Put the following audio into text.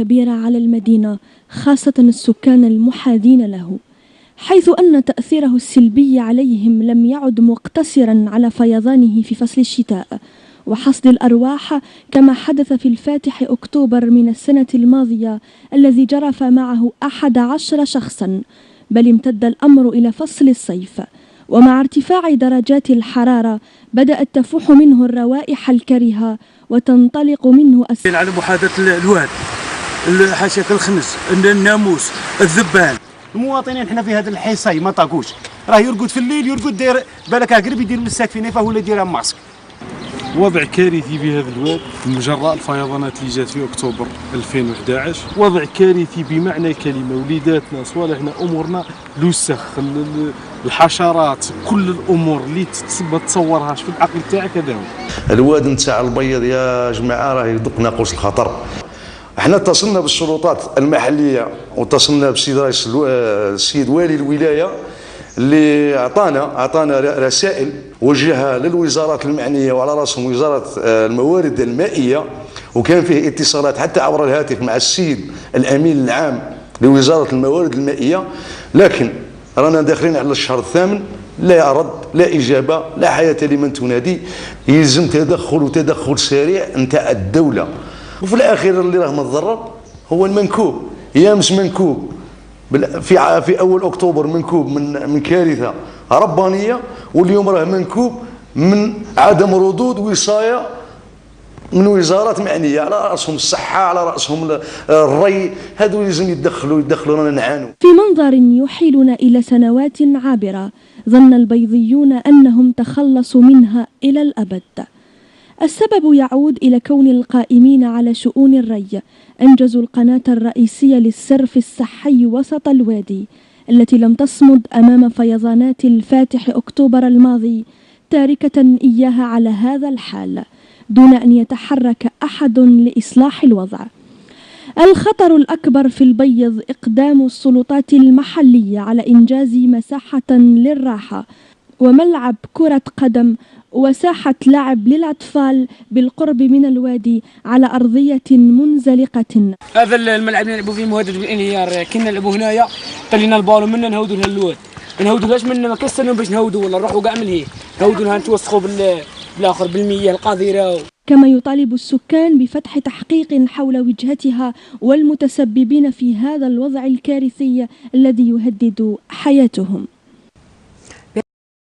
كبيرة على المدينة، خاصة السكان المحاذين له، حيث أن تأثيره السلبي عليهم لم يعد مقتصرا على فيضانه في فصل الشتاء وحصد الأرواح كما حدث في الفاتح أكتوبر من السنة الماضية الذي جرف معه 11 شخصا، بل امتد الأمر إلى فصل الصيف، ومع ارتفاع درجات الحرارة بدأت تفوح منه الروائح الكريهة وتنطلق منه على محاذاة الواد، حاشاك الخنز، الناموس، الذبان. المواطنين حنا في هذا الحصي ما طاقوش، راه يرقد في الليل، يرقد داير بالك قريب يدير مساك في نيفه ولا دايرها ماسك. وضع كارثي في هذا الواد من جراء الفيضانات اللي جات في اكتوبر 2011، وضع كارثي بمعنى الكلمه، وليداتنا صوالحنا امورنا لوسخ، الحشرات، كل الامور اللي ما تصورهاش في العقل تاعك هذا هو. الواد نتاع البيض يا جماعه راه يدق ناقوس الخطر. احنا اتصلنا بالسلطات المحليه واتصلنا بالسيد رئيس السيد والي الولايه اللي اعطانا رسائل وجهها للوزارات المعنيه وعلى راسهم وزاره الموارد المائيه، وكان فيه اتصالات حتى عبر الهاتف مع السيد الامين العام لوزاره الموارد المائيه، لكن رانا داخلين على الشهر الثامن، لا رد لا اجابه لا حياه لمن تنادي. يلزم تدخل سريع نتاع الدوله. وفي الاخير اللي راه متضرر هو المنكوب. يامس منكوب في اول اكتوبر منكوب من كارثه ربانيه، واليوم راه منكوب من عدم ردود وصايه من وزارات معنيه، على راسهم الصحه، على راسهم الري. هذو لازم يدخلوا رانا نعانوا. في منظر يحيلنا الى سنوات عابره ظن البيضيون انهم تخلصوا منها الى الابد. السبب يعود إلى كون القائمين على شؤون الري أنجزوا القناة الرئيسية للصرف الصحي وسط الوادي التي لم تصمد أمام فيضانات الفاتح أكتوبر الماضي، تاركة إياها على هذا الحال دون أن يتحرك أحد لإصلاح الوضع. الخطر الأكبر في البيض إقدام السلطات المحلية على إنجاز مساحة للراحة وملعب كرة قدم وساحة لعب للأطفال بالقرب من الوادي على أرضية منزلقة. هذا الملعب اللي نلعبوا فيه مهدد بالانهيار، كنا نلعبوا هنايا طلينا البالو منا نهودوا لها الواد، ما نهودوهاش منا، ما كنستناو باش نهودوا ولا نروحوا كاع من هي، نهودوا لها نتوسخوا بالاخر بالمياه القذرة. كما يطالب السكان بفتح تحقيق حول وجهتها والمتسببين في هذا الوضع الكارثي الذي يهدد حياتهم.